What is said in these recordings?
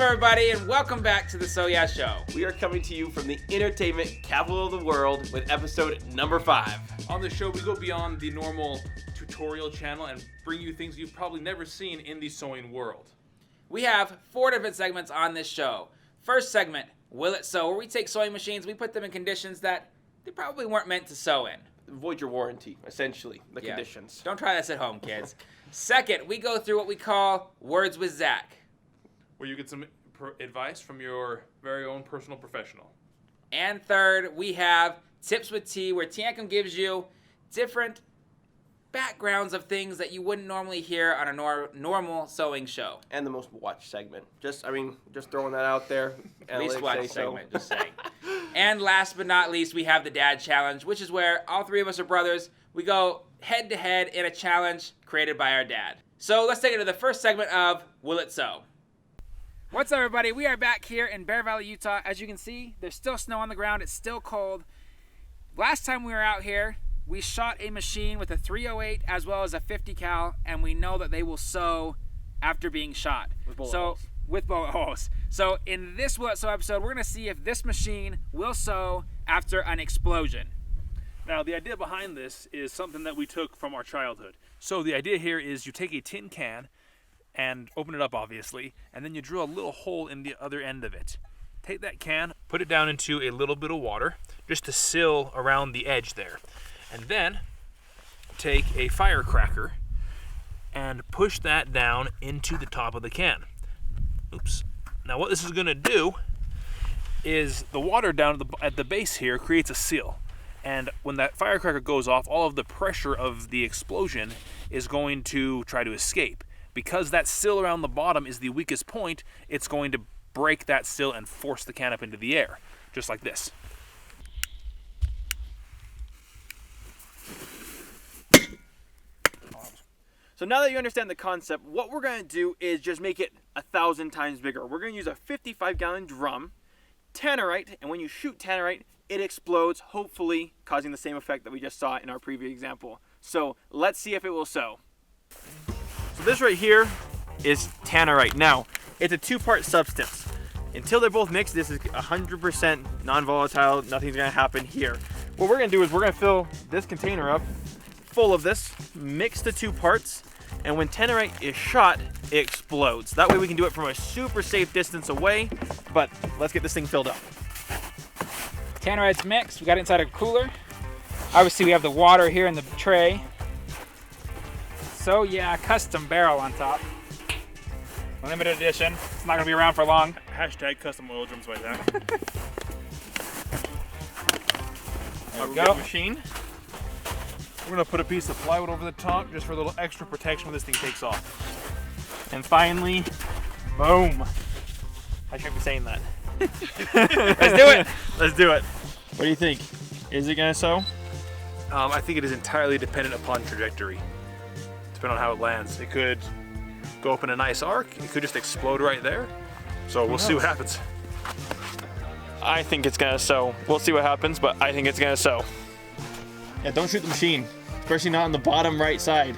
everybody, and welcome back to the Sew Yeah Show. We are coming to you from the entertainment capital of the world with episode number 5. On the show, we go beyond the normal tutorial channel and bring you things you've probably never seen in the sewing world. We have 4 different segments on this show. First segment, Will It Sew, where we take sewing machines, we put them in conditions that they probably weren't meant to sew in. Void your warranty, essentially, the conditions. Don't try this at home, kids. Second, we go through what we call Words with Zach, Where you get some advice from your very own personal professional. And third, we have Tips with T, where Tiankum gives you different backgrounds of things that you wouldn't normally hear on a normal sewing show. And the most watched segment. Just throwing that out there. Least watched segment, just saying. And last but not least, we have the Dad Challenge, which is where all 3 of us are brothers. We go head to head in a challenge created by our dad. So let's take it to the first segment of Will It Sew? What's up, everybody? We are back here in Bear Valley, Utah. As you can see, there's still snow on the ground. It's still cold. Last time we were out here, we shot a machine with a 308 as well as a 50 cal, and we know that they will sew after being shot. With bullet holes. With bullet holes. So in this Will It Sew episode, we're going to see if this machine will sew after an explosion. Now, the idea behind this is something that we took from our childhood. So the idea here is you take a tin can and open it up, obviously, and then you drill a little hole in the other end of it. Take that can, put it down into a little bit of water, just to seal around the edge there. And then take a firecracker and push that down into the top of the can. Oops. Now what this is going to do is the water down at the base here creates a seal. And when that firecracker goes off, all of the pressure of the explosion is going to try to escape. Because that sill around the bottom is the weakest point, it's going to break that sill and force the can up into the air, just like this. So now that you understand the concept, what we're going to do is just make it 1,000 times bigger. We're going to use a 55-gallon drum, tannerite, and when you shoot tannerite, it explodes, hopefully causing the same effect that we just saw in our previous example. So let's see if it will sew. So this right here is tannerite. Now, it's a 2-part substance. Until they're both mixed, this is 100% non-volatile. Nothing's going to happen here. What we're going to do is we're going to fill this container up full of this, mix the 2 parts, and when tannerite is shot, it explodes. That way we can do it from a super safe distance away, but let's get this thing filled up. Tannerite's mixed. We got it inside a cooler. Obviously, we have the water here in the tray. Sew Yeah custom barrel on top. Limited edition. It's not going to be around for long. Hashtag custom oil drums by that. There we go. Machine. We're going to put a piece of plywood over the top just for a little extra protection when this thing takes off. And finally, boom. I shouldn't be saying that. Let's do it. Let's do it. What do you think? Is it going to sew? I think it is entirely dependent upon trajectory. Depending on how it lands. It could go up in a nice arc. It could just explode right there. So we'll see what happens. I think it's going to sew. We'll see what happens, but I think it's going to sew. Yeah, don't shoot the machine, especially not on the bottom right side.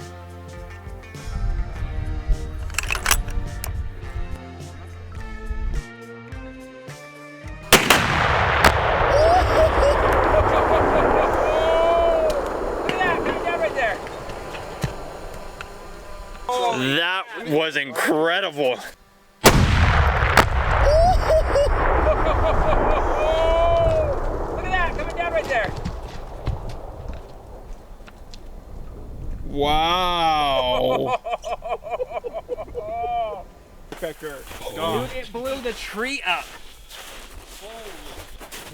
That was incredible. Look at that, coming down right there. Wow. Dude, it blew the tree up.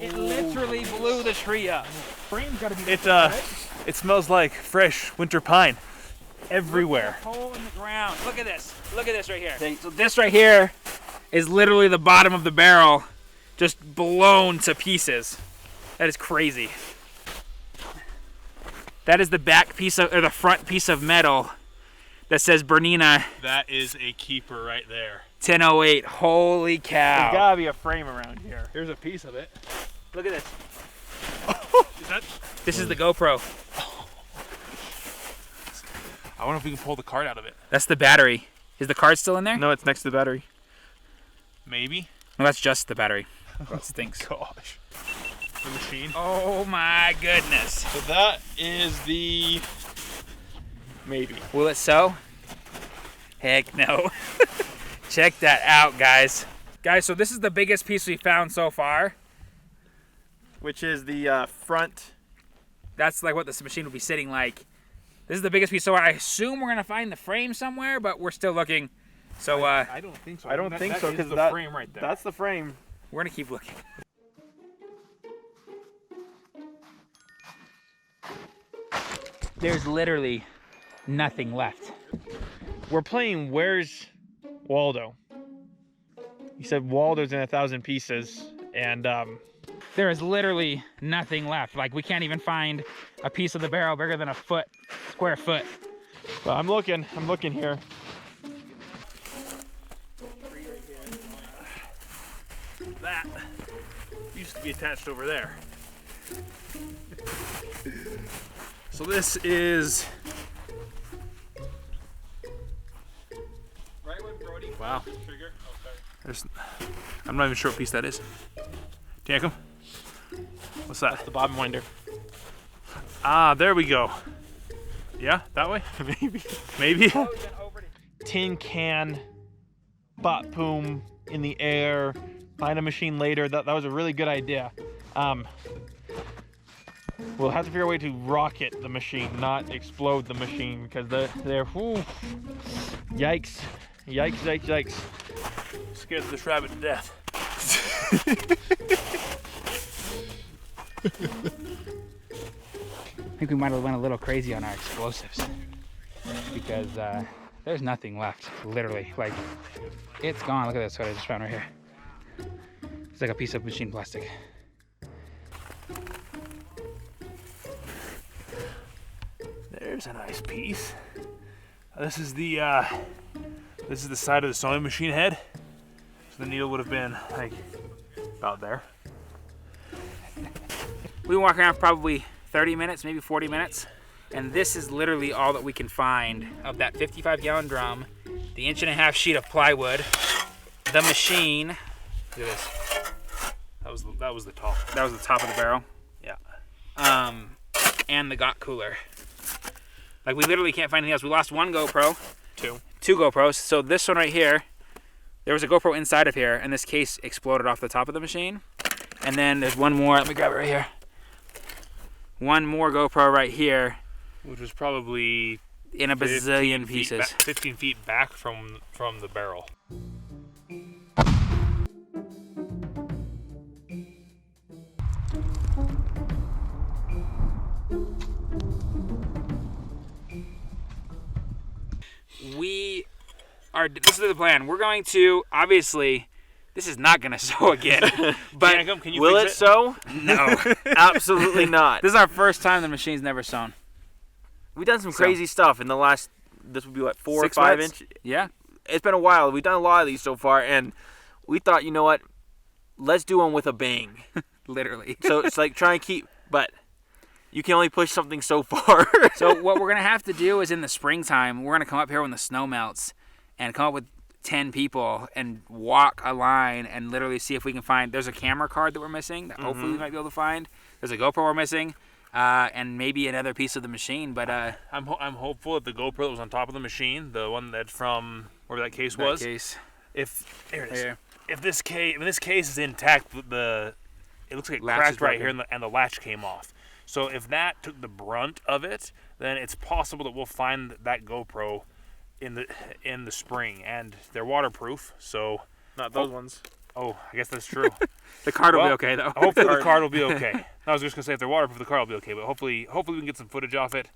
It literally blew the tree up. Frame's gotta be It smells like fresh winter pine everywhere. Hole in the ground. Look at this. Look at this right here. So this right here is literally the bottom of the barrel just blown to pieces. That is crazy. That is the back piece of, or the front piece of metal that says Bernina. That is a keeper right there. 1008. Holy cow. There's gotta be a frame around here. Here's a piece of it. Look at this. Is that? This is the GoPro. I wonder if we can pull the card out of it. That's the battery. Is the card still in there? No, it's next to the battery. Maybe. No, that's just the battery. That stinks. Gosh. The machine. Oh my goodness. So that is the maybe. Will it sew? Heck no. Check that out, guys. Guys, so this is the biggest piece we found so far. Which is the front. That's like what this machine will be sitting like. This is the biggest piece so far. I assume we're gonna find the frame somewhere, but we're still looking. So I don't think so. I don't think so because the frame right there. That's the frame. we're gonna keep looking. There's literally nothing left. We're playing Where's Waldo? You said Waldo's in 1,000 pieces, and There is literally nothing left. Like, we can't even find a piece of the barrel bigger than a foot, square foot. well, I'm looking here. That used to be attached over there. So this is. Right when Brody Wow. the trigger. Oh, sorry. There's, I'm not even sure what piece that is. Tankum? What's that? That's the bobbin winder. Ah, there we go. Yeah, that way? Maybe. Maybe? Tin can, bot boom in the air, find a machine later. That was a really good idea. We'll have to figure a way to rocket the machine, not explode the machine, because they're whew, yikes, yikes, yikes, yikes. Scared this rabbit to death. I think we might have went a little crazy on our explosives because there's nothing left, literally. Like, it's gone. Look at this, what I just found right here. It's like a piece of machine plastic. There's a nice piece. This is the side of the sewing machine head. So the needle would have been like about there. We walk around for probably 30 minutes, maybe 40 minutes. And this is literally all that we can find of that 55-gallon drum, the 1.5-inch sheet of plywood, the machine. Look at this. That was the top. That was the top of the barrel. Yeah. And the got cooler. Like, we literally can't find anything else. We lost one GoPro. Two GoPros. So this one right here, there was a GoPro inside of here, and this case exploded off the top of the machine. And then there's one more. Let me grab it right here. One more GoPro right here. Which was probably In a bazillion 15 feet pieces. back, 15 feet back from the barrel. This is the plan. We're going to, obviously, this is not going to sew again. But Tankum, can you Will it fix sew? no. Absolutely not. This is our first time the machine's never sewn. We've done some crazy stuff in the last, this would be what, 4 or 6 5 months? inch? Yeah. It's been a while. We've done a lot of these so far, and we thought, you know what, let's do one with a bang. Literally. So it's like try and keep, but you can only push something so far. So what we're going to have to do is in the springtime, we're going to come up here when the snow melts and come up with 10 people and walk a line and literally see if we can find, there's a camera card that we're missing that hopefully we might be able to find. There's a GoPro we're missing. And maybe another piece of the machine, but I'm hopeful that the GoPro that was on top of the machine, the one that's from where that case was, if there it is. Here. If this case is intact, it looks like it Latch cracked is right broken. here and the latch came off. So if that took the brunt of it, then it's possible that we'll find that GoPro in the spring, and they're waterproof. So Not those ones. oh, I guess that's true. The card will Well, be okay though. Hopefully the card will be okay. I was just gonna say if they're waterproof, the card will be okay. But hopefully we can get some footage off it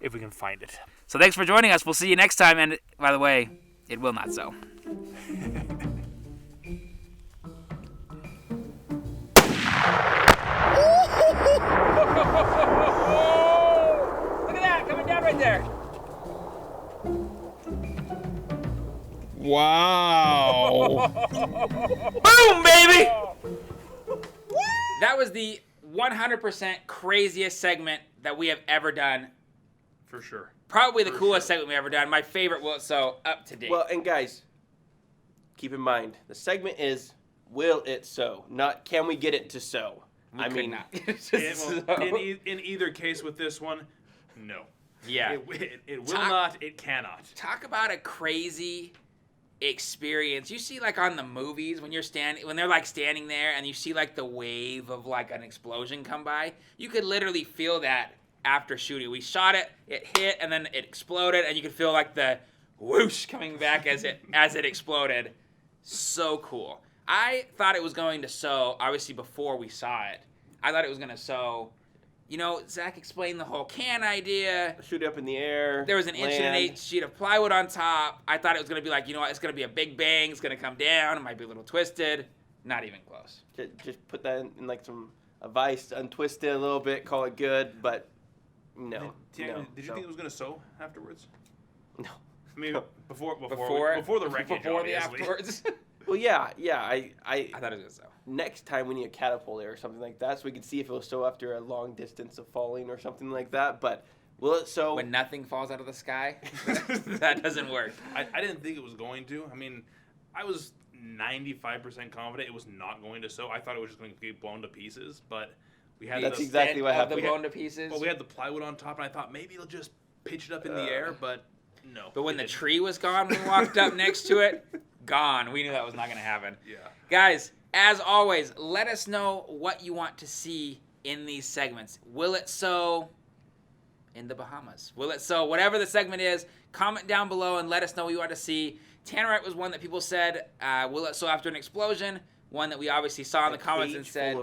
if we can find it. So thanks for joining us. We'll see you next time. And by the way, it will not sew. Look at that, coming down right there. Wow. Boom, baby! That was the 100% craziest segment that we have ever done. For sure. Probably the coolest segment we've ever done. My favorite Will It Sew up to date. Well, and guys, keep in mind, the segment is, will it sew? Not, can we get it to sew? We could not. In either case with this one, no. Yeah. It will not, it cannot. Talk about a crazy experience. You see, like, on the movies when they're like standing there and you see like the wave of like an explosion come by. You could literally feel that after shooting. We shot it, it hit, and then it exploded, and you could feel like the whoosh coming back as it exploded. So cool. I thought it was going to sew, obviously before we saw it. I thought it was going to sew. You know, Zach explained the whole can idea. Shoot it up in the air. There was an 1.1 inch sheet of plywood on top. I thought it was going to be like, you know what, it's going to be a big bang. It's going to come down. It might be a little twisted. Not even close. Just put that in like a vise, untwist it a little bit, call it good, but no. Did you think it was going to sew afterwards? No. I mean, before the wreckage, before obviously. the afterwards. Well, yeah. I thought it was going to sew. Next time we need a catapult or something like that, so we can see if it will sew after a long distance of falling or something like that. But will it sew? When nothing falls out of the sky? That doesn't work. I didn't think it was going to. I mean, I was 95% confident it was not going to sew. I thought it was just going to get blown to pieces, but we had That's exactly what happened. Blown to pieces. Well, we had the plywood on top, and I thought maybe it'll just pitch it up in the air, but no. But when the tree was gone, we walked up next to it, gone. We knew that was not going to happen. Yeah. Guys, as always, let us know what you want to see in these segments. Will it sew in the Bahamas? Will it sew? Whatever the segment is, comment down below and let us know what you want to see. Tannerite was one that people said, will it sew after an explosion? One that we obviously saw in the comments and said,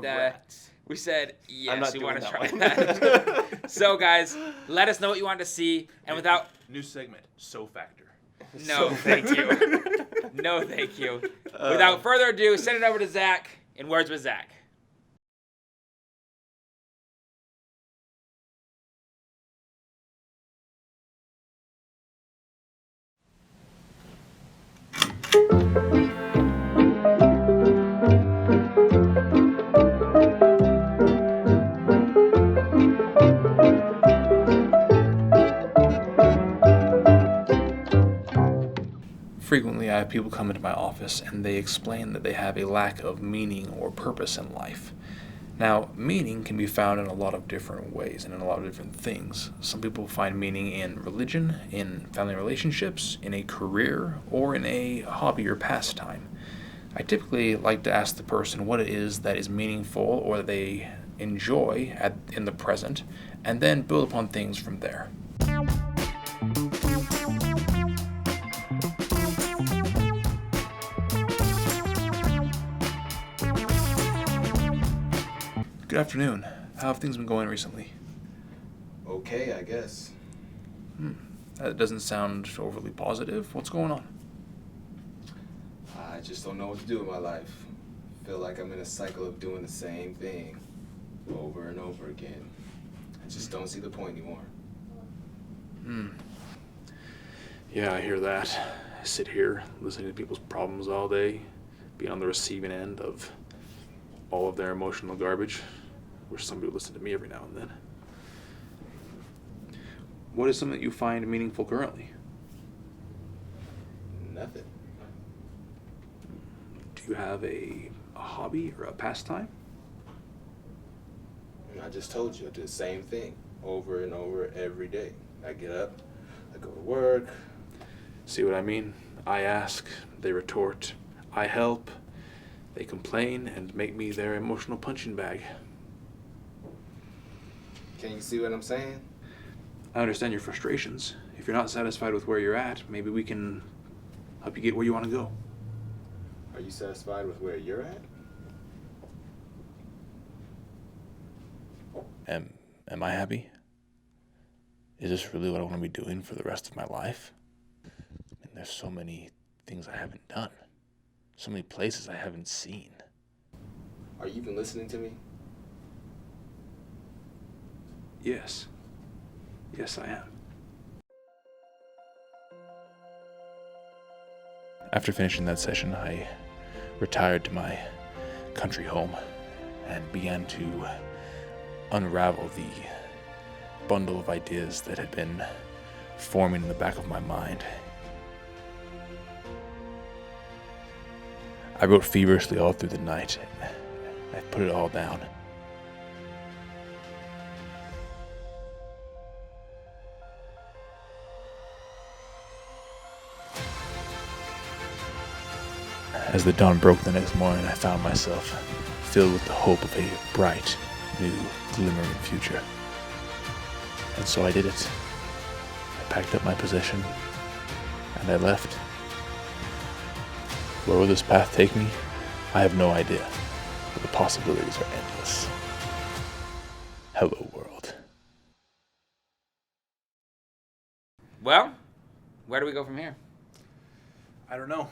we said, yes, we want to try that. So, guys, let us know what you want to see. And without... New segment, Sew Factor. No, thank you. No, thank you. Without further ado, send it over to Zach in Words with Zach. Frequently, I have people come into my office and they explain that they have a lack of meaning or purpose in life. Now, meaning can be found in a lot of different ways and in a lot of different things. Some people find meaning in religion, in family relationships, in a career, or in a hobby or pastime. I typically like to ask the person what it is that is meaningful or that they enjoy in the present, and then build upon things from there. Good afternoon. How have things been going recently? Okay, I guess. That doesn't sound overly positive. What's going on? I just don't know what to do with my life. Feel like I'm in a cycle of doing the same thing over and over again. I just don't see the point anymore. Yeah, I hear that. I sit here listening to people's problems all day, being on the receiving end of all of their emotional garbage. Wish somebody would listen to me every now and then. What is something that you find meaningful currently? Nothing. Do you have a hobby or a pastime? And I just told you, I do the same thing over and over every day. I get up, I go to work. See what I mean? I ask, they retort. I help, they complain, and make me their emotional punching bag. Can you see what I'm saying? I understand your frustrations. If you're not satisfied with where you're at, maybe we can help you get where you want to go. Are you satisfied with where you're at? Am I happy? Is this really what I want to be doing for the rest of my life? I mean, there's so many things I haven't done. So many places I haven't seen. Are you even listening to me? Yes. Yes, I am. After finishing that session, I retired to my country home and began to unravel the bundle of ideas that had been forming in the back of my mind. I wrote feverishly all through the night. I put it all down. As the dawn broke the next morning, I found myself filled with the hope of a bright, new, glimmering future. And so I did it. I packed up my possession, and I left. Where will this path take me? I have no idea, but the possibilities are endless. Hello, world. Well, where do we go from here? I don't know.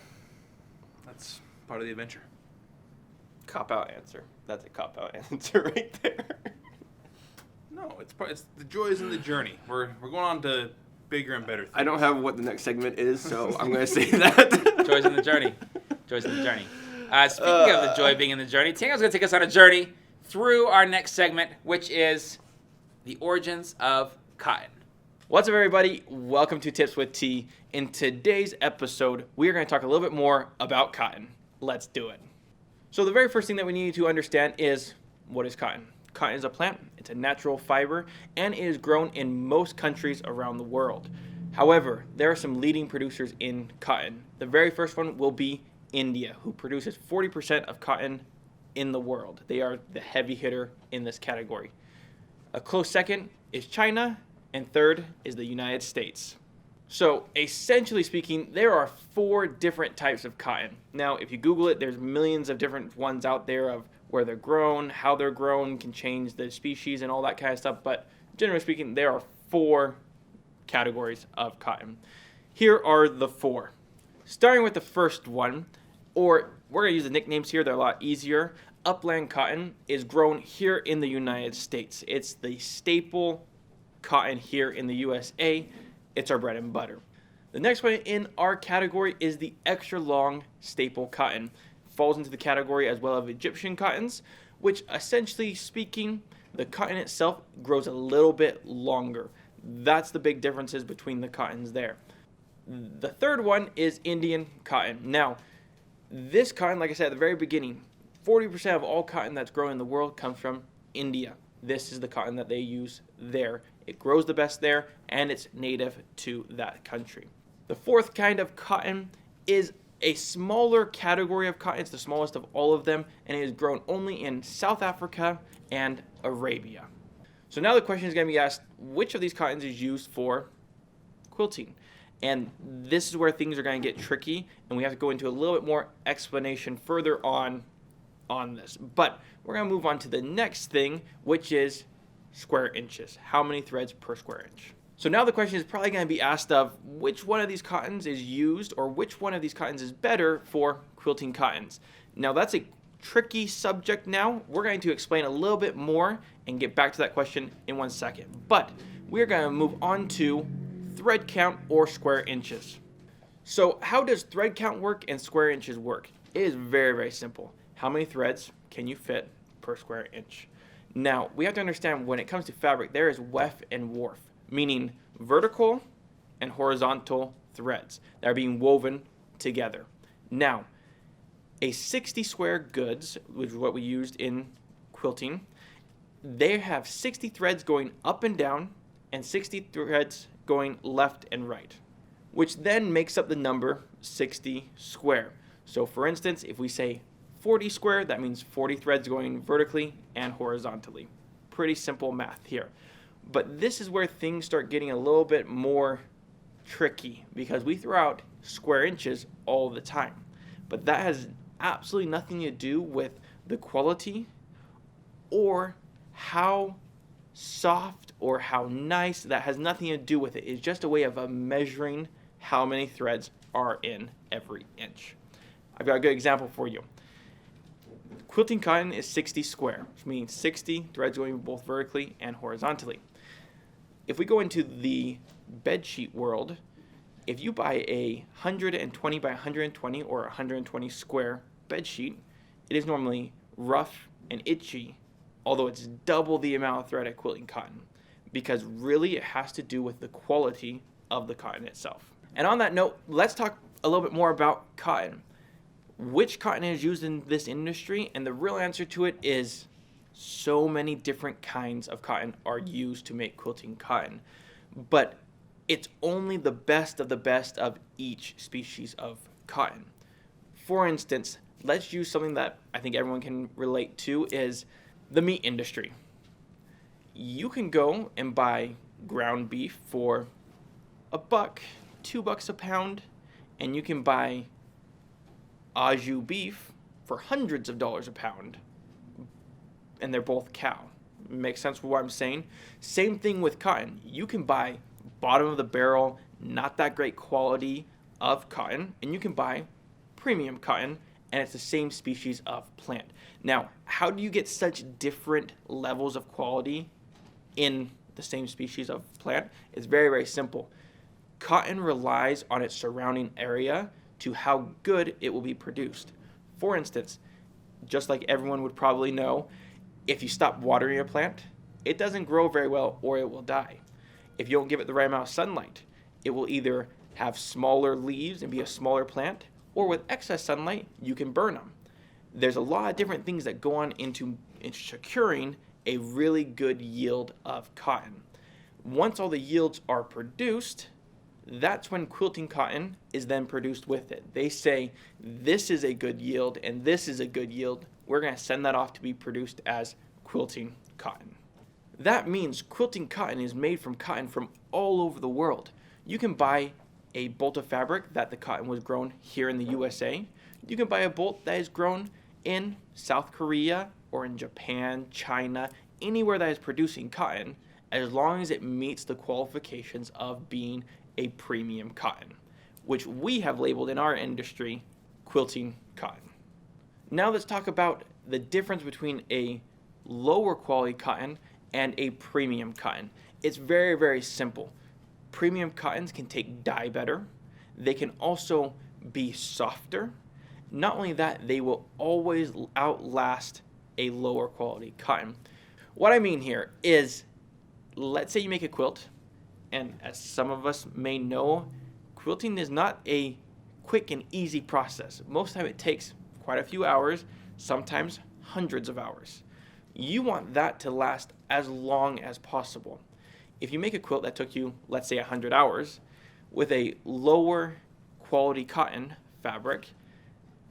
That's part of the adventure. Cop-out answer. That's a cop-out answer right there. No, it's the joys in the journey. We're going on to bigger and better things. I don't have what the next segment is, so I'm going to say that. Joys in the journey. Joys in the journey. Speaking of the joy being in the journey, Tango's going to take us on a journey through our next segment, which is the origins of cotton. What's up, everybody? Welcome to Tips with T. In today's episode, we are going to talk a little bit more about cotton. Let's do it. So the very first thing that we need to understand is, what is cotton? Cotton is a plant, it's a natural fiber, and it is grown in most countries around the world. However, there are some leading producers in cotton. The very first one will be India, who produces 40% of cotton in the world. They are the heavy hitter in this category. A close second is China, and third is the United States. So essentially speaking, there are 4 different types of cotton. Now, if you Google it, there's millions of different ones out there of where they're grown, how they're grown, can change the species and all that kind of stuff. But generally speaking, there are 4 categories of cotton. Here are the 4. Starting with the first one, or we're going to use the nicknames here, they're a lot easier. Upland cotton is grown here in the United States. It's the staple cotton here in the USA. It's our bread and butter. The next one in our category is the extra long staple cotton. Falls into the category as well of Egyptian cottons, which essentially speaking, the cotton itself grows a little bit longer. That's the big differences between the cottons there. The third one is Indian cotton. Now, this cotton, like I said at the very beginning, 40% of all cotton that's grown in the world comes from India. This is the cotton that they use there. It grows the best there, and it's native to that country. The fourth kind of cotton is a smaller category of cotton. It's the smallest of all of them, and it is grown only in South Africa and Arabia. So now the question is going to be asked, which of these cottons is used for quilting? And this is where things are going to get tricky, and we have to go into a little bit more explanation further on this. But we're going to move on to the next thing, which is square inches. How many threads per square inch? So now the question is probably going to be asked of which one of these cottons is used, or which one of these cottons is better for quilting cottons. Now that's a tricky subject now. We're going to explain a little bit more and get back to that question in 1 second. But we're going to move on to thread count or square inches. So how does thread count work and square inches work? It is very, very simple. How many threads can you fit per square inch? Now, we have to understand when it comes to fabric, there is weft and warp, meaning vertical and horizontal threads that are being woven together. Now, a 60 square goods, which is what we used in quilting, they have 60 threads going up and down and 60 threads going left and right, which then makes up the number 60 square. So for instance, if we say 40 square, that means 40 threads going vertically and horizontally. Pretty simple math here. But this is where things start getting a little bit more tricky because we throw out square inches all the time. But that has absolutely nothing to do with the quality or how soft or how nice. That has nothing to do with it. It's just a way of measuring how many threads are in every inch. I've got a good example for you. Quilting cotton is 60 square, which means 60 threads going both vertically and horizontally. If we go into the bedsheet world, if you buy a 120 by 120 or 120 square bedsheet, it is normally rough and itchy, although it's double the amount of thread of quilting cotton, because really it has to do with the quality of the cotton itself. And on that note, let's talk a little bit more about cotton. Which cotton is used in this industry? And the real answer to it is so many different kinds of cotton are used to make quilting cotton. But it's only the best of each species of cotton. For instance, let's use something that I think everyone can relate to is the meat industry. You can go and buy ground beef for $1, $2 a pound, and you can buy au jus beef for hundreds of dollars a pound, and they're both cow. Makes sense for what I'm saying? Same thing with cotton. You can buy bottom of the barrel, not that great quality of cotton, and you can buy premium cotton, and it's the same species of plant. Now, how do you get such different levels of quality in the same species of plant? It's very, very simple. Cotton relies on its surrounding area to how good it will be produced. For instance, just like everyone would probably know, if you stop watering a plant, it doesn't grow very well or it will die. If you don't give it the right amount of sunlight, it will either have smaller leaves and be a smaller plant, or with excess sunlight, you can burn them. There's a lot of different things that go on into securing a really good yield of cotton. Once all the yields are produced, that's when quilting cotton is then produced with it. They say, this is a good yield and this is a good yield. We're going to send that off to be produced as quilting cotton. That means quilting cotton is made from cotton from all over the world. You can buy a bolt of fabric that the cotton was grown here in the USA. You can buy a bolt that is grown in South Korea or in Japan, China, anywhere that is producing cotton, as long as it meets the qualifications of being a premium cotton, which we have labeled in our industry quilting cotton. Now let's talk about the difference between a lower quality cotton and a premium cotton. It's very, very simple. Premium cottons can take dye better. They can also be softer. Not only that, they will always outlast a lower quality cotton. What I mean here is, let's say you make a quilt, and as some of us may know, quilting is not a quick and easy process. Most of the time it takes quite a few hours, sometimes hundreds of hours. You want that to last as long as possible. If you make a quilt that took you, let's say 100 hours, with a lower quality cotton fabric,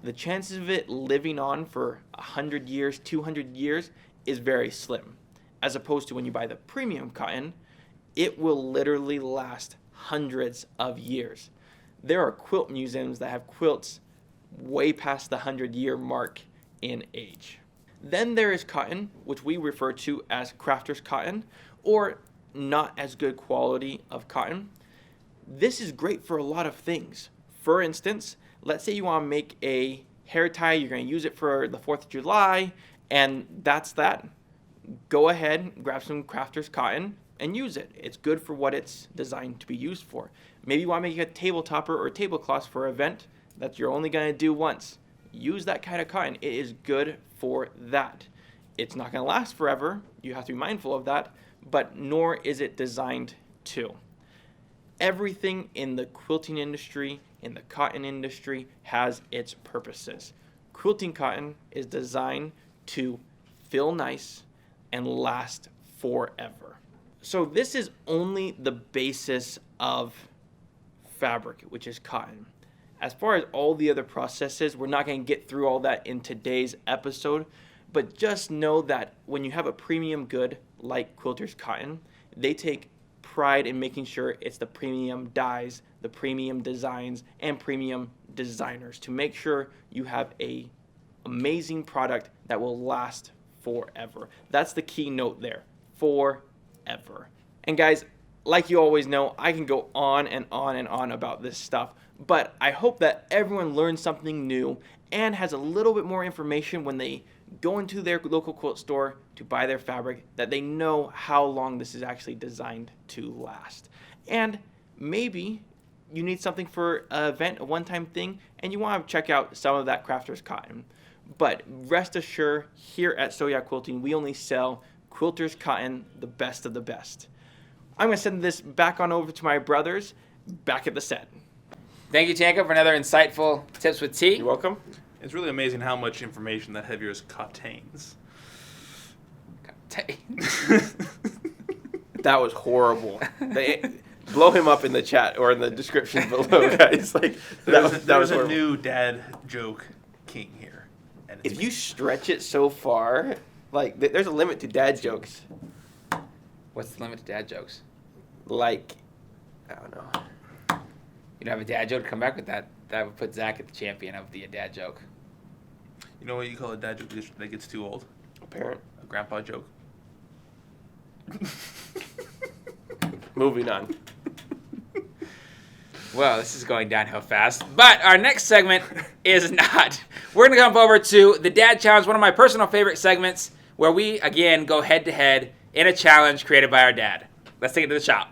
the chances of it living on for 100 years, 200 years is very slim. As opposed to when you buy the premium cotton, it will literally last hundreds of years. There are quilt museums that have quilts way past the 100-year mark in age. Then there is cotton, which we refer to as crafter's cotton, or not as good quality of cotton. This is great for a lot of things. For instance, let's say you want to make a hair tie, you're going to use it for the 4th of July, and that's that. Go ahead, grab some crafter's cotton, and use it. It's good for what it's designed to be used for. Maybe you want to make a table topper or a tablecloth for an event that you're only going to do once. Use that kind of cotton. It is good for that. It's not going to last forever. You have to be mindful of that, but nor is it designed to. Everything in the quilting industry, in the cotton industry, has its purposes. Quilting cotton is designed to feel nice and last forever. So this is only the basis of fabric, which is cotton. As far as all the other processes, we're not going to get through all that in today's episode, but just know that when you have a premium good like quilter's cotton, they take pride in making sure it's the premium dyes, the premium designs, and premium designers to make sure you have a amazing product that will last forever. That's the key note there, forever. And guys, like you always know, I can go on and on and on about this stuff, but I hope that everyone learns something new and has a little bit more information when they go into their local quilt store to buy their fabric, that they know how long this is actually designed to last. And maybe you need something for an event, a one-time thing, and you want to check out some of that crafter's cotton. But rest assured, here at Sew Yeah Quilting, we only sell quilter's cotton, the best of the best. I'm going to send this back on over to my brothers, back at the set. Thank you, Tanko, for another insightful Tips with T. You're welcome. It's really amazing how much information that head of yours contains. That was horrible. Blow him up in the chat or in the description below, guys. Like that was a new dad joke king here. And if you stretch it so far, like there's a limit to dad jokes. What's the limit to dad jokes? Like, I don't know. You don't have a dad joke to come back with that. That would put Zach at the champion of the dad joke. You know what you call a dad joke that gets too old? A parent. A grandpa joke. Moving on. Well, this is going downhill fast. But our next segment is not. We're going to jump over to the Dad Challenge, one of my personal favorite segments, where we, again, go head-to-head in a challenge created by our dad. Let's take it to the shop.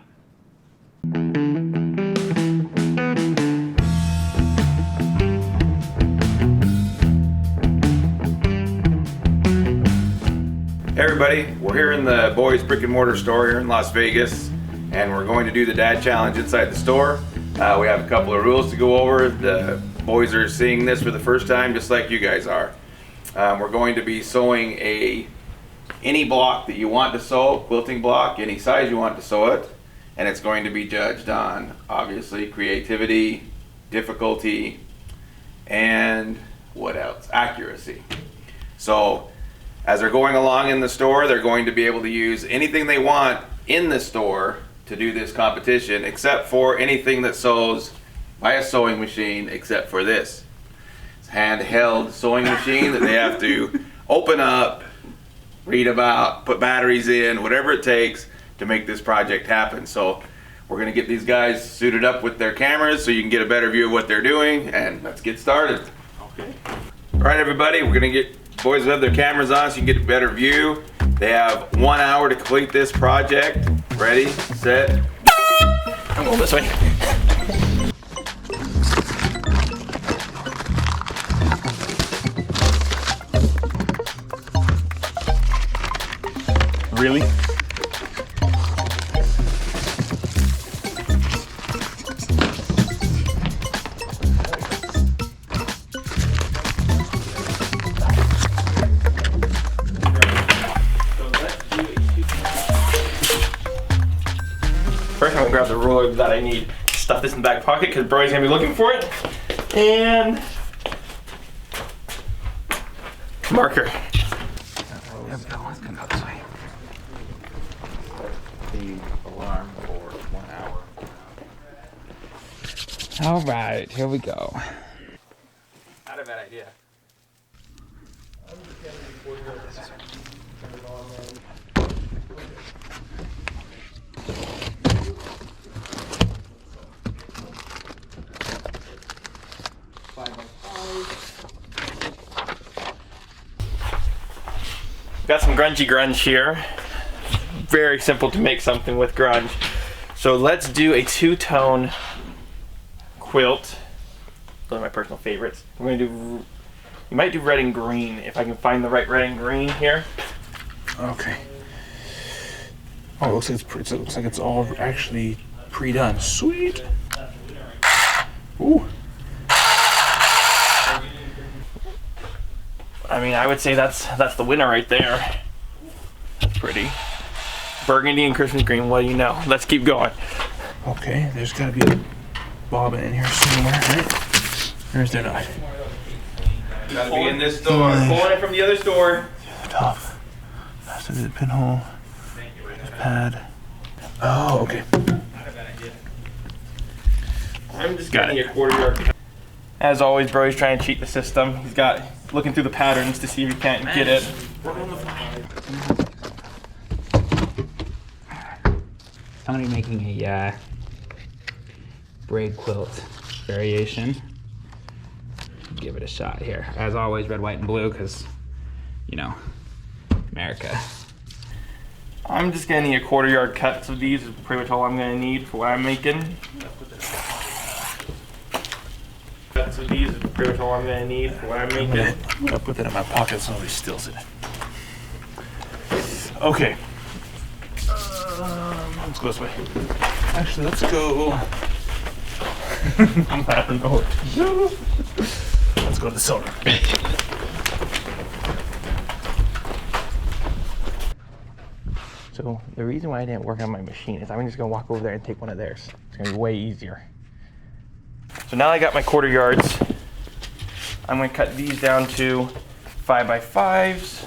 Hey everybody, we're here in the boys brick and mortar store here in Las Vegas, and we're going to do the Dad Challenge inside the store. We have a couple of rules to go over. The boys are seeing this for the first time, just like you guys are. We're going to be sewing any block that you want to sew, quilting block, any size you want to sew it, and it's going to be judged on, obviously, creativity, difficulty, and what else? Accuracy. So, as they're going along in the store, they're going to be able to use anything they want in the store to do this competition, except for anything that sews by a sewing machine, except for this. It's a handheld sewing machine that they have to open up, read about, put batteries in, whatever it takes to make this project happen. So we're gonna get these guys suited up with their cameras so you can get a better view of what they're doing, and let's get started. Okay. All right, everybody, we're gonna get boys have their cameras on so you can get a better view. They have 1 hour to complete this project. Ready, set. I'm going this way. Really? First, I'm gonna grab the ruler that I need. Stuff this in the back pocket because Brody's gonna be looking for it. And marker. Let's go this way. The alarm for 1 hour. All right, here we go. Not a bad idea. Got some grungy grunge here. Very simple to make something with grunge. So let's do a two-tone quilt. Those are my personal favorites. We're gonna do. You might do red and green if I can find the right red and green here. Okay. Oh, it looks like it's all actually pre-done. Sweet. Ooh. I mean, I would say that's the winner right there. That's pretty. Burgundy and Christmas green. What do you know? Let's keep going. Okay, there's gotta be a bobbin in here somewhere, right? Or is there not? Gotta be in this store. Pulling it from the other store. Top. After the pinhole. This pad. Oh, okay. I'm just getting a quarter yard. As always, Brody's trying to cheat the system. He's got looking through the patterns to see if he can't get it. I'm gonna be making a braid quilt variation. Give it a shot here. As always, red, white, and blue, because, you know, America. I'm just gonna need a quarter yard cuts of these. Is pretty much all I'm gonna need for what I'm making. Cuts of these is pretty much all I'm gonna need for what I'm making. I'll put that in my pocket so nobody steals it. Okay. Let's go this way. Actually, let's go. I don't know what to do. Let's go to the sewing room. So the reason why I didn't work on my machine is I'm just gonna walk over there and take one of theirs. It's gonna be way easier. So now I got my quarter yards. I'm gonna cut these down to 5x5s.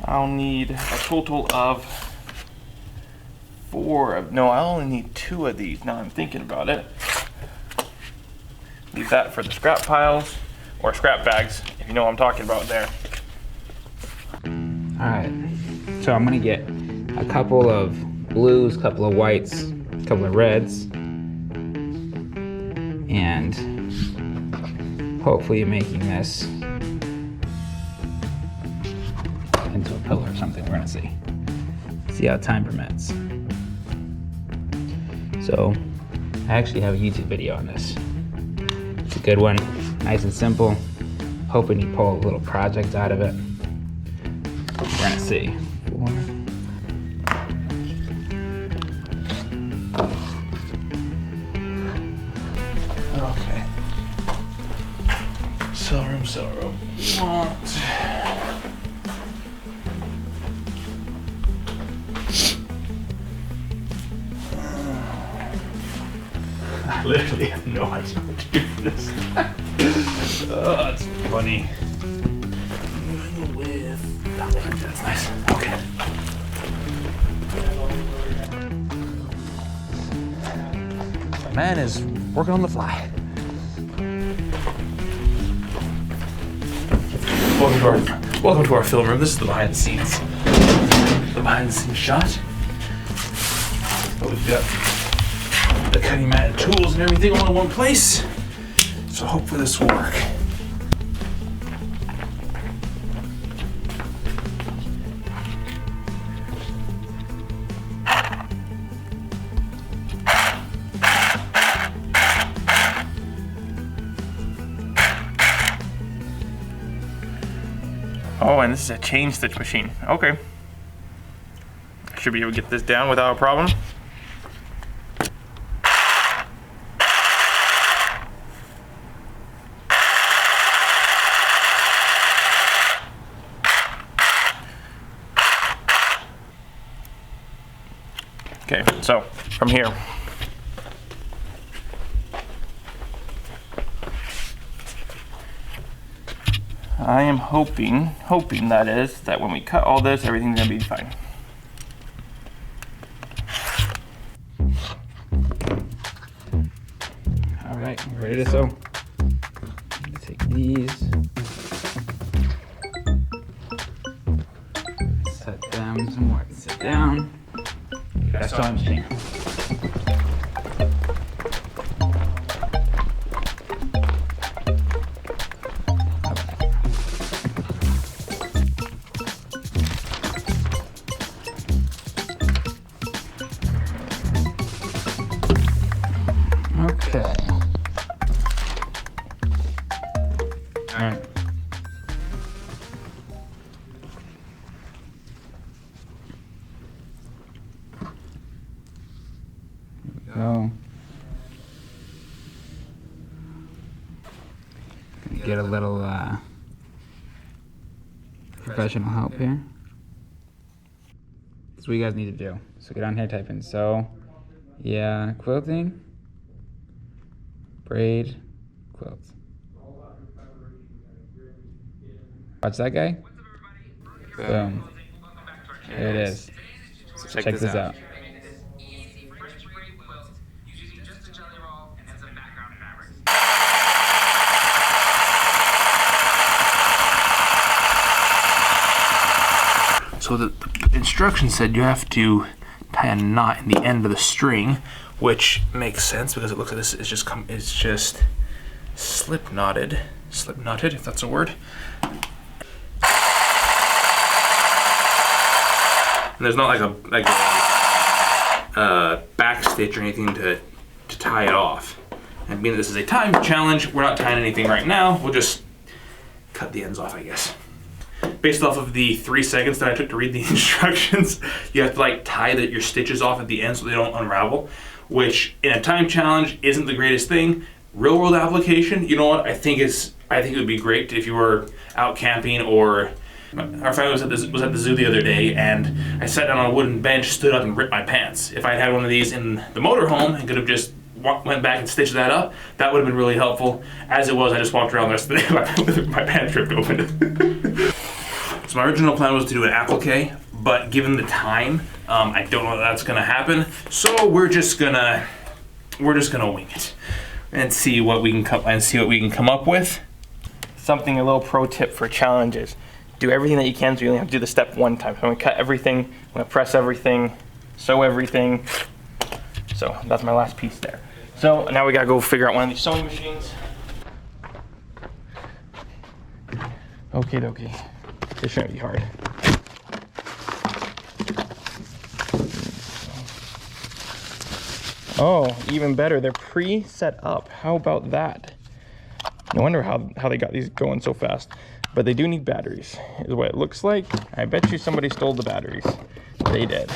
I'll need a total of I'll only need 2 of these now I'm thinking about it. Leave that for the scrap piles, or scrap bags, if you know what I'm talking about there. Alright, so I'm gonna get a couple of blues, couple of whites, a couple of reds, and hopefully making this into a pillar or something. We're gonna see how time permits. So I actually have a YouTube video on this. It's a good one, nice and simple. Hoping you pull a little project out of it. We're gonna see. 4. Okay. Cell room. I literally have no idea what to do for this. Oh, that's funny. That's nice. Okay. My man is working on the fly. Welcome to our film room. This is the behind the scenes. The behind the scenes shot. But we've got the cutting mat and tools and everything all in one place. So hopefully this will work. Oh, and this is a chain stitch machine. Okay. I should be able to get this down without a problem. Okay, so from here. I am hoping that is, that when we cut all this, everything's gonna be fine. All right, we're ready to sew. Take these. Set them somewhere. Sit down. Got a sewing machine. Okay. All right. Here we go. Gonna get a little professional help here. That's what you guys need to do. So get on here, type in Sew Yeah Quilting. Braid quilt. Watch that guy. Boom. There it is. So Check this out. So the instructions said you have to tie a knot in the end of the string, which makes sense because it looks like this is just slip knotted, if that's a word. And there's not like a back stitch or anything to tie it off. And being that this is a time challenge, we're not tying anything right now. We'll just cut the ends off, I guess. Based off of the 3 seconds that I took to read the instructions, you have to like tie your stitches off at the end so they don't unravel. which in a time challenge isn't the greatest thing. Real world application, you know what? I think it would be great if you were out camping, or our family was at the zoo the other day, and I sat down on a wooden bench, stood up, and ripped my pants. If I'd had one of these in the motorhome and could have just went back and stitched that up, that would have been really helpful. As it was, I just walked around the rest of the day with my pants ripped open. So my original plan was to do an applique, but given the time, I don't know if that's gonna happen. So we're just gonna wing it and see what we can come up with. Something, a little pro tip for challenges. Do everything that you can, so you only have to do the step one time. So I'm gonna cut everything, I'm gonna press everything, sew everything. So that's my last piece there. So now we gotta go figure out one of these sewing machines. Okay, dokie. This shouldn't be hard. Oh, even better, they're pre-set up. How about that? No wonder how they got these going so fast. But they do need batteries, is what it looks like. I bet you somebody stole the batteries. They did.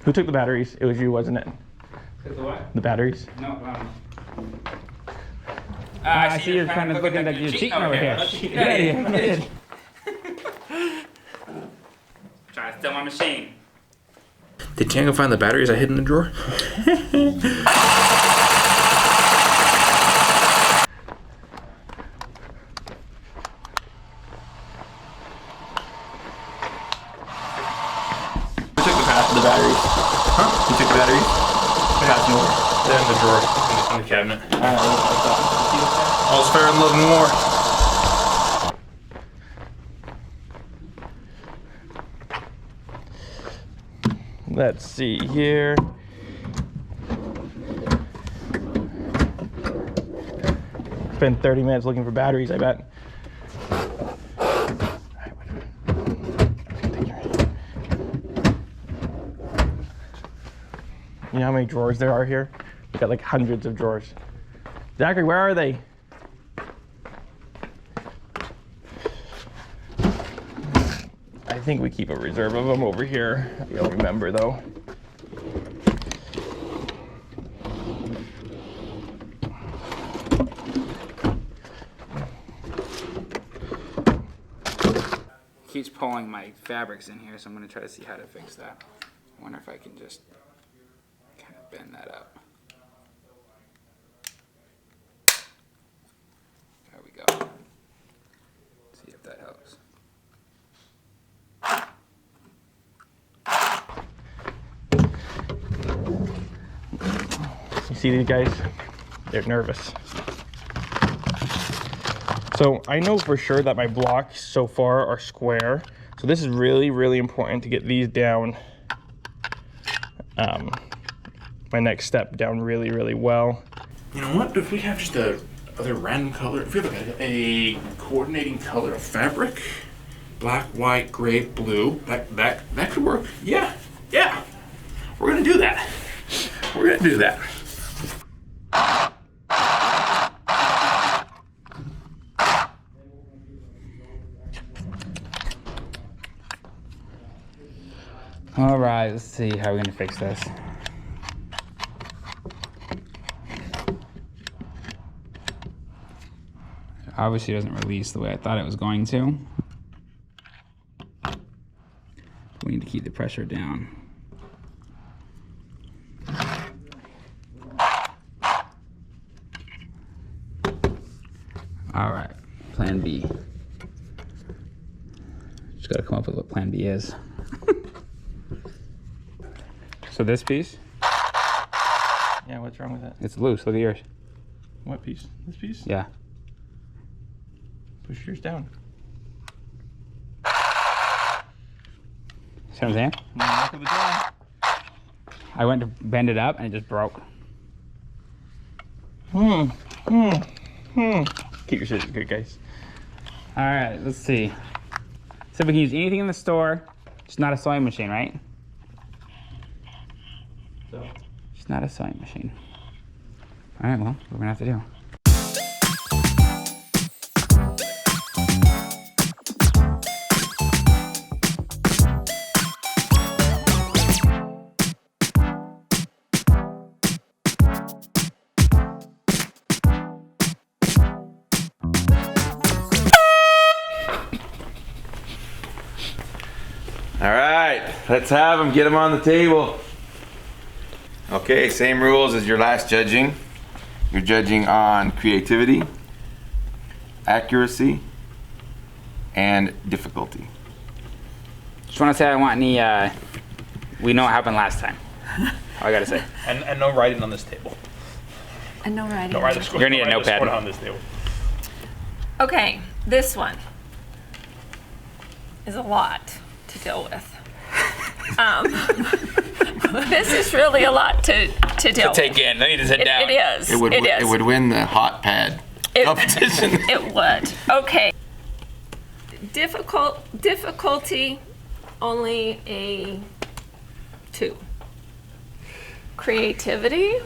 Who took the batteries? It was you, wasn't it? The what? The batteries? No, I see you're kind of looking like you're cheating over here. Yeah, you did. Trying to steal my machine. Did Tango find the batteries I hid in the drawer? Who took the path to the batteries? Huh? Who took the batteries? Path nowhere. They're in the drawer, in the cabinet. Alright, All's fair in love and war. let's see here. Spent 30 minutes looking for batteries, I bet. You know how many drawers there are here? We got like hundreds of drawers. Zachary, where are they? I think we keep a reserve of them over here. I don't remember though. Keeps pulling my fabrics in here, so I'm going to try to see how to fix that. I wonder if I can just kind of bend that up. There we go. See if that helps. You see these guys? They're nervous. So I know for sure that my blocks so far are square. So this is really, really important to get these down. My next step down really, really well. You know what? If we have just a other random color, if we have a coordinating color of fabric, black, white, gray, blue, that could work. Yeah, we're gonna do that. We're gonna do that. All right, let's see how we're gonna fix this. Obviously, it doesn't release the way I thought it was going to. We need to keep the pressure down. All right, plan B. Just gotta come up with what plan B is. So this piece, Yeah, what's wrong with it? it's loose. Look at yours. What piece? This piece? Yeah. Push yours down. See what I'm saying? Knock of the door. I went to bend it up and it just broke. Keep your scissors good, guys. All right, let's see. So we can use anything in the store, just not a sewing machine, right? So. Just not a sewing machine. All right, well, we're gonna have to do. Let's have them. Get them on the table. Okay, same rules as your last judging. You're judging on creativity, accuracy, and difficulty. Just want to say I want any. We know what happened last time. All I gotta say. And no writing on this table. And no writing. No writing. You're gonna need a notepad. On this table. Okay, this one is a lot to deal with. This is really a lot to deal with. Take in. I need to sit down. It is. It would, It is. it would win the hot pad competition. It would. Okay. Difficulty, only a 2. Creativity,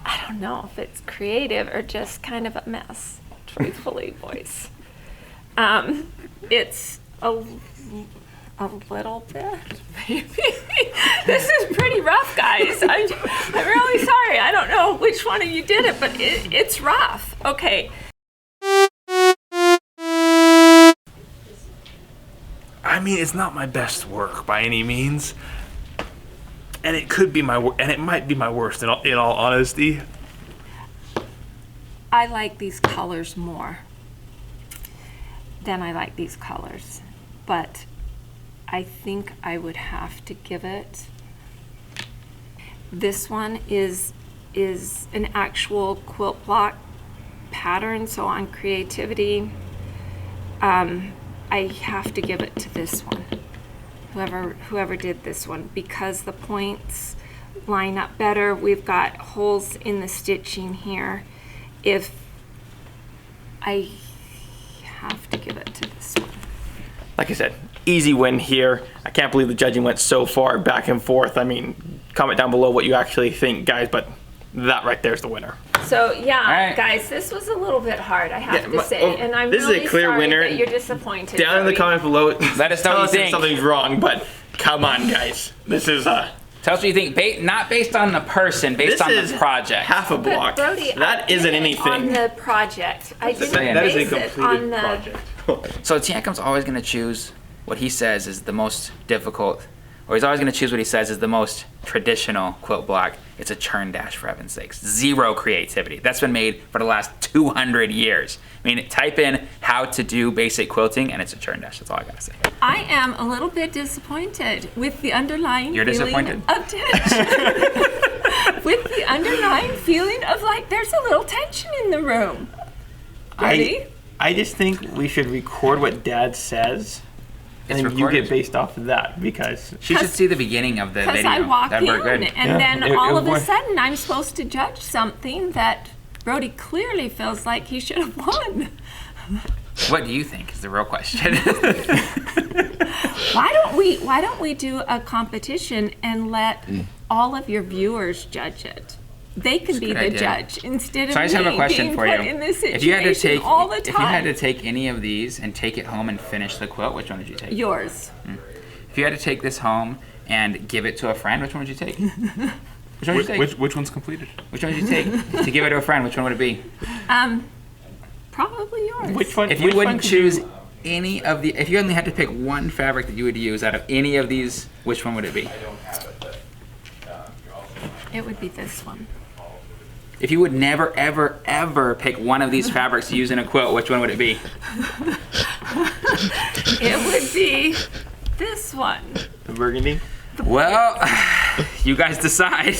I don't know if it's creative or just kind of a mess, truthfully, boys. It's a little bit, maybe. This is pretty rough, guys. I'm really sorry. I don't know which one of you did it, but it's rough. Okay. I mean, it's not my best work by any means, and it could be and it might be my worst in all honesty. I like these colors more than I like these colors, but I think I would have to give it. This one is an actual quilt block pattern, so on creativity, I have to give it to this one. Whoever did this one, because the points line up better. We've got holes in the stitching here. If I have to give it to this one. Like I said, easy win here. I can't believe the judging went so far back and forth. I mean, comment down below what you actually think, guys, but that right there is the winner. So yeah, right. guys, this was a little bit hard, I have to say, oh, and I'm this is really a clear sorry winner. that you're disappointed. Down in the Brody. comments below, Let us know tell what us you if think. something's wrong, but come on, guys. This is Tell us what you think. Not based on the person, based this on is the project. half a But block. Brody, That I did isn't it anything. on the project. I didn't That is base a it on completed the project. So Tiankum's always going to choose what he says is the most difficult, or he's always going to choose what he says is the most traditional quilt block. It's a churn dash, for heaven's sakes. Zero creativity. That's been made for the last 200 years. I mean, type in how to do basic quilting, and it's a churn dash. That's all I got to say. I am a little bit disappointed with the underlying You're feeling disappointed? of tension. With the underlying feeling of like there's a little tension in the room. Brody? I just think we should record what Dad says, It's and you recorded. get based off of that, because She should see the beginning of the Because video. I walk That'd in work good. and Yeah, then it all of a would. sudden I'm supposed to judge something that Brody clearly feels like he should have won. What do you think is the real question? Why don't we do a competition and let all of your viewers judge it? They can be good the idea. judge instead of So I just have a me question being for put you. in this If you had to situation take, all the if you had to time. take any of these and take it home and finish the quilt, which one would you take? Yours. If you had to take this home and give it to a friend, which one would you take? Which one would you take? Which one's completed? Which one would you take? To give it to a friend, which one would it be? Probably yours. which one? If you wouldn't choose any of the, if you only had to pick one fabric that you would use out of any of these, which one would it be? It would be this one. If you would never, ever, ever pick one of these fabrics to use in a quilt, which one would it be? It would be this one. The burgundy? Well, you guys decide.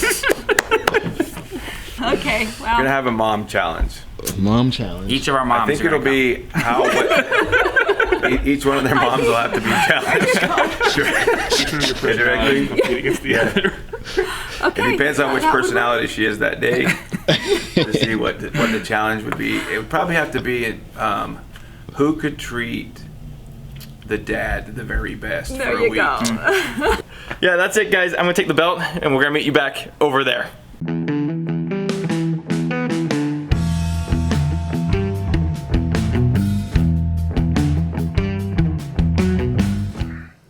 Okay, We're gonna well, have a mom challenge. Mom challenge. Each of our moms. I think are it'll gonna be each one of their moms will have to be challenged. Each one of your personalities compete against the other. okay. It depends on which that would personality she is that day to see what the challenge would be. It would probably have to be who could treat the dad the very best There for a you week. go. Yeah, that's it, guys. I'm gonna take the belt, and we're gonna meet you back over there.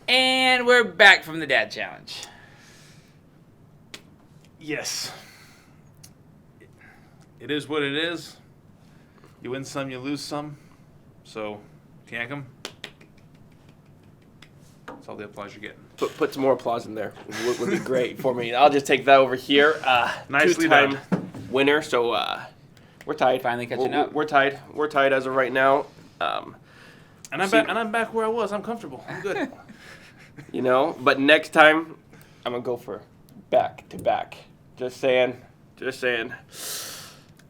And we're back from the dad challenge. Yes. It is what it is. You win some, you lose some. So, Tiankum, That's all the applause you're getting. Put some more applause in there. Would be great for me. I'll just take that over here. Nicely Two-time winner. So we're tied. Finally catching up. We're tied. We're tied as of right now. And I'm back where I was. I'm comfortable. I'm good. You know, but next time I'm gonna go for back to back. Just saying.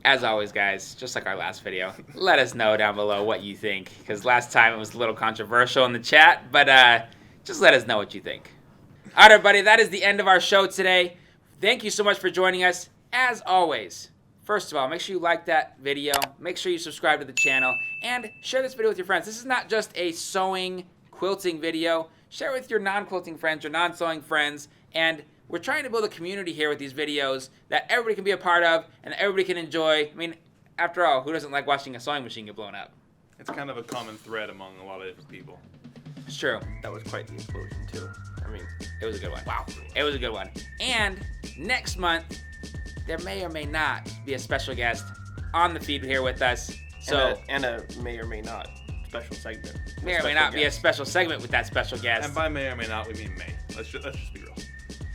As always, guys, just like our last video, let us know down below what you think. Because last time it was a little controversial in the chat, but just let us know what you think. All right, everybody, that is the end of our show today. Thank you so much for joining us. As always, first of all, make sure you like that video. Make sure you subscribe to the channel. And share this video with your friends. This is not just a sewing, quilting video. Share it with your non-quilting friends, your non-sewing friends. And we're trying to build a community here with these videos that everybody can be a part of and that everybody can enjoy. I mean, after all, who doesn't like watching a sewing machine get blown up? It's kind of a common thread among a lot of different people. It's true. That was quite the explosion too. I mean, It was a good one. Wow. It was a good one. And next month, there may or may not be a special guest on the feed here with us. So and a may or may not special segment. may or may not be a special segment with that special guest. And by may or may not, we mean may. Let's just be real.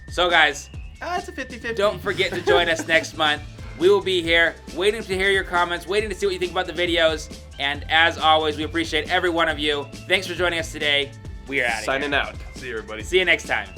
So guys, it's a 50-50. don't forget to join us next month. We will be here waiting to hear your comments, waiting to see what you think about the videos. And as always, we appreciate every one of you. Thanks for joining us today. We are out of here. Signing out. See you, everybody. See you next time.